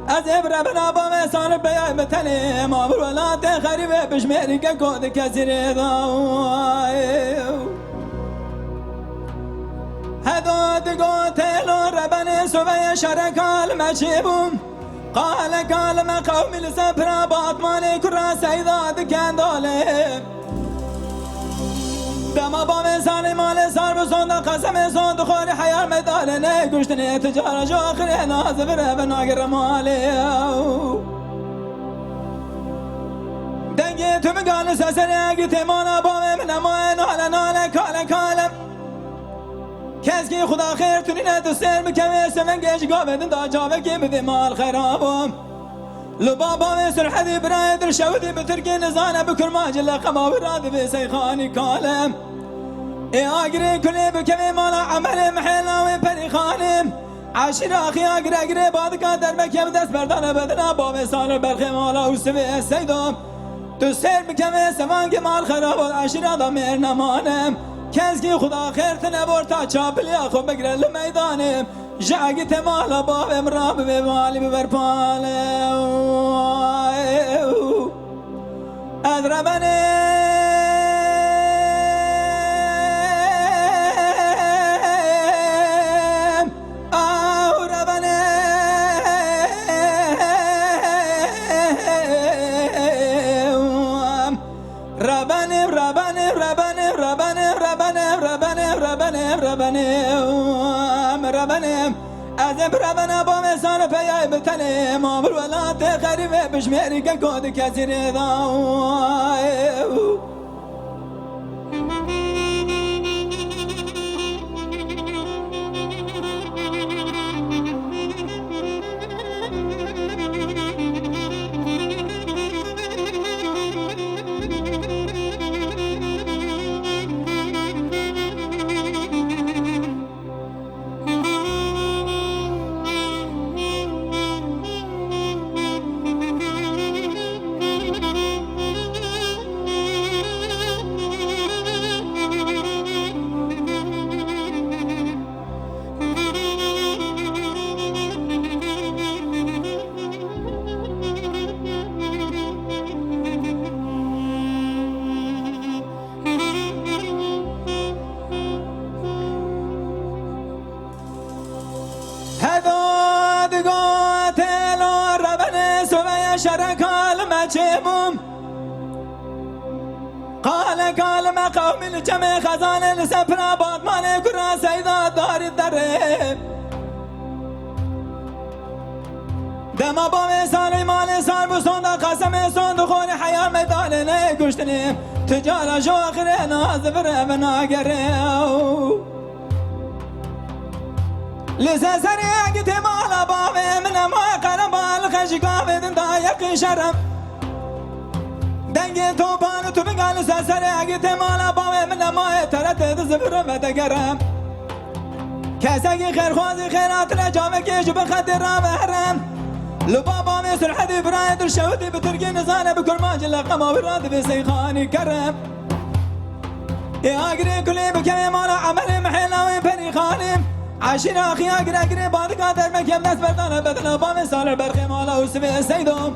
عذاب ربنا بمسان بيا بتنم عمر ولا تخرب بشميرك كود كسر ضاو هذا دقوتل ربنا سوى شرك المشيبم قال ما قوم السفر باطمان كرا سيداد كنداله دما بمسان مال سار بسند قسم سند خور حيار مدارنه گشتنه تجار جاخر ناز ربنا گر ماله دنگی تو مگال سسره گی تمانا بامه من امای نال کالم کس کی خدا خیر تونی ندوستر بکمه سمن گیج گاودن دا جاوه کی بده مال خرابم لبابا مصر حدي برايد الشودي بتركي نزانه بكل ما جل قما وراد بسيخاني كالم اقري كل بكمي مالا عمل محلاوي بري خانم عشر اخي اقري بعد قدر بكم دست بردان بدنا باب سال برخي مالا وسوي السيدم تسير بكمي سمان مال خراب عشر ضمير نمانم كزكي خدا خير تنبور تا چابل يا خو بقرا الميدانم جاگت مالا باب امراب بمالی ببرپاله ادربنه ربنا أذب ربنا بمسان فيا بتنم عمر ولا تخرب بشميرك كود كسر ضاو قال ما قوم الجمع خزان السفر باطمان كرا سيدا دار الدره دما بام سال مال سال بسند قسم سند خون حيار ميدان گشتني تجار جاخر ناز بربنا گره لسسري قت مال باب من ما قلب الخشقا بدن دايق شرم دنگی توپان تو بگال سسره اگه تمالا باوه من نمای ترد زبر مدگرم کسکی خیرخوازی خیرات رجامه کش بخد رامهرم لبابا مصر حدی براید الشودی بترکی نزانه بکل ماجل قما براد بسیخانی کرم اگری کلی بکمی مالا عمل محلاوی پری خانم عشیر آخی اگری بادگاه در مکم دست بردانه بدنا بام سال برخی مالا وسوی سیدم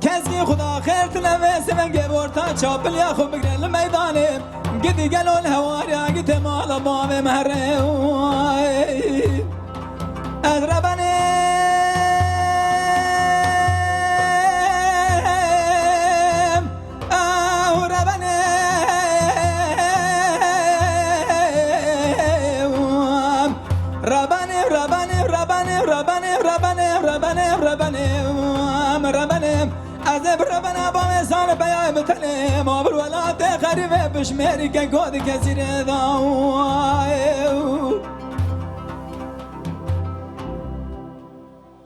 کسی خدا خیر تنویس من گبور تا چاپل یا خوب بگرل میدانم گدی گلول هواری آگی تمالا بام مهره از ربنم آه ربنم ربنم ربنم از ربنا با مثال بیای متنم آبر ولات خریبه بشمری که گود کسی رضا